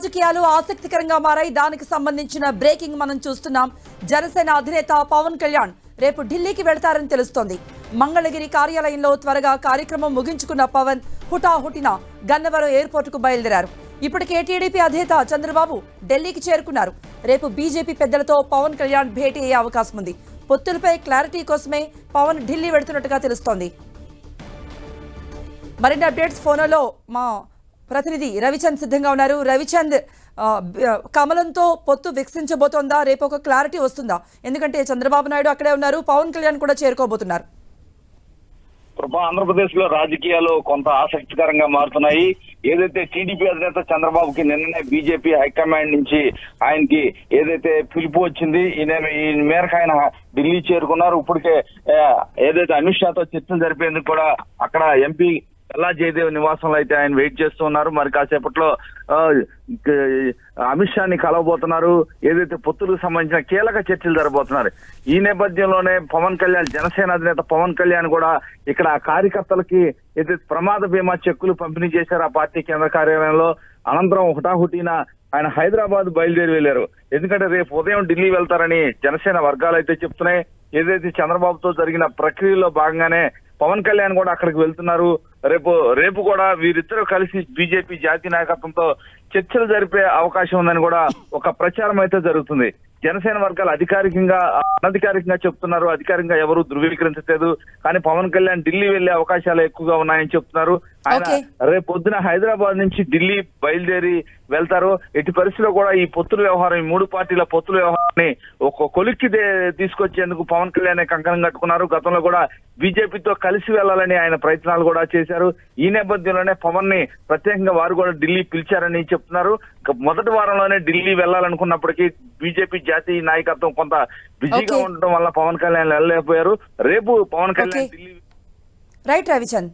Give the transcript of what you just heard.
రాజకీయాలు ఆసక్తికరంగా మారాయి. దానికి సంబంధించిన బ్రేకింగ్ మనం చూస్తున్నాం. జనసేన అధినేత పవన్ కళ్యాణ్ రేపు ఢిల్లీకి వెళ్తారని తెలుస్తోంది. మంగళగిరి కార్యాలయంలో త్వరగా కార్యక్రమం ముగించుకున్న పవన్ హుటాహుటిన గన్నవరం ఎయిర్పోర్టుకు బయలుదేరారు. ఇప్పటికే టీడీపీ అధినేత చంద్రబాబు ఢిల్లీకి చేరుకున్నారు. రేపు బీజేపీ పెద్దలతో పవన్ కళ్యాణ్ భేటీ అయ్యే అవకాశం ఉంది. పొత్తులపై క్లారిటీ కోసమే పవన్ ఢిల్లీ వెళ్తున్నట్టుగా తెలుస్తోంది. మరిన్ని అప్డేట్స్ ఫోన్లో మా ప్రతినిధి రవిచంద్ సిద్ధంగా ఉన్నారు. రవిచంద్, కమలంతో పొత్తు వికసించబోతోందా? రేపు ఒక క్లారిటీ వస్తుందా? ఎందుకంటే చంద్రబాబు నాయుడు అక్కడే ఉన్నారు, పవన్ కళ్యాణ్ కూడా చేరుకోబోతున్నారు. ఆంధ్రప్రదేశ్ లో రాజకీయాలు కొంత ఆసక్తికరంగా మారుతున్నాయి. ఏదైతే టీడీపీ అధినేత చంద్రబాబుకి నిన్ననే బీజేపీ హైకమాండ్ నుంచి ఆయనకి ఏదైతే పిలుపు వచ్చింది, ఈ మేరకు ఆయన ఢిల్లీ చేరుకున్నారు. ఇప్పటికే ఏదైతే అమిత్ షాతో చర్చలు జరిపేందుకు కూడా అక్కడ ఎంపీ కల్లా జయదేవ్ నివాసంలో అయితే ఆయన వెయిట్ చేస్తూ ఉన్నారు. మరి కాసేపట్లో అమిత్ షాని కలవబోతున్నారు. ఏదైతే పొత్తులకు సంబంధించిన కీలక చర్చలు జరగబోతున్నారు. ఈ నేపథ్యంలోనే పవన్ కళ్యాణ్, జనసేన అధినేత పవన్ కళ్యాణ్ కూడా ఇక్కడ కార్యకర్తలకి ఏదైతే ప్రమాద బీమా చెక్కులు పంపిణీ చేశారు ఆ పార్టీ కేంద్ర కార్యాలయంలో, అనంతరం హుటాహుటిన ఆయన హైదరాబాద్ బయలుదేరి వెళ్లారు. ఎందుకంటే రేపు ఉదయం ఢిల్లీ వెళ్తారని జనసేన వర్గాలు అయితే చెప్తున్నాయి. ఏదైతే చంద్రబాబుతో జరిగిన ప్రక్రియలో భాగంగానే పవన్ కళ్యాణ్ కూడా అక్కడికి వెళ్తున్నారు. రేపు కూడా వీరిద్దరూ కలిసి బీజేపీ జాతీయ నాయకత్వంతో చర్చలు జరిపే అవకాశం ఉందని కూడా ఒక ప్రచారం అయితే జరుగుతుంది. జనసేన వర్గాలు అధికారికంగా అనధికారికంగా చెప్తున్నారు. అధికారికంగా ఎవరు ధృవీకరించలేదు. కానీ పవన్ కళ్యాణ్ ఢిల్లీ వెళ్లే అవకాశాలు ఎక్కువగా ఉన్నాయని చెప్తున్నారు. ఆయన రేపు పొద్దున హైదరాబాద్ నుంచి ఢిల్లీ బయలుదేరి వెళ్తారు. ఎట్టి పరిస్థితిలో కూడా ఈ పొత్తుల వ్యవహారం, ఈ మూడు పార్టీల పొత్తుల వ్యవహారాన్ని ఒక కొలిక్కి తీసుకొచ్చేందుకు పవన్ కళ్యాణ్ కంకణం కట్టుకున్నారు. గతంలో కూడా బీజేపీతో కలిసి వెళ్లాలని ఆయన ప్రయత్నాలు కూడా చేశారు. ఈ నేపథ్యంలోనే పవన్ ని ప్రత్యేకంగా వారు కూడా ఢిల్లీ పిలిచారని చెప్తున్నారు. మొదటి వారంలోనే ఢిల్లీ వెళ్లాలనుకున్నప్పటికీ బీజేపీ జాతీయ నాయకత్వం కొంత బిజీగా ఉండటం వల్ల పవన్ కళ్యాణ్ వెళ్ళలేకపోయారు. రేపు పవన్ కళ్యాణ్ ఢిల్లీ. రైట్ రవిచంద్.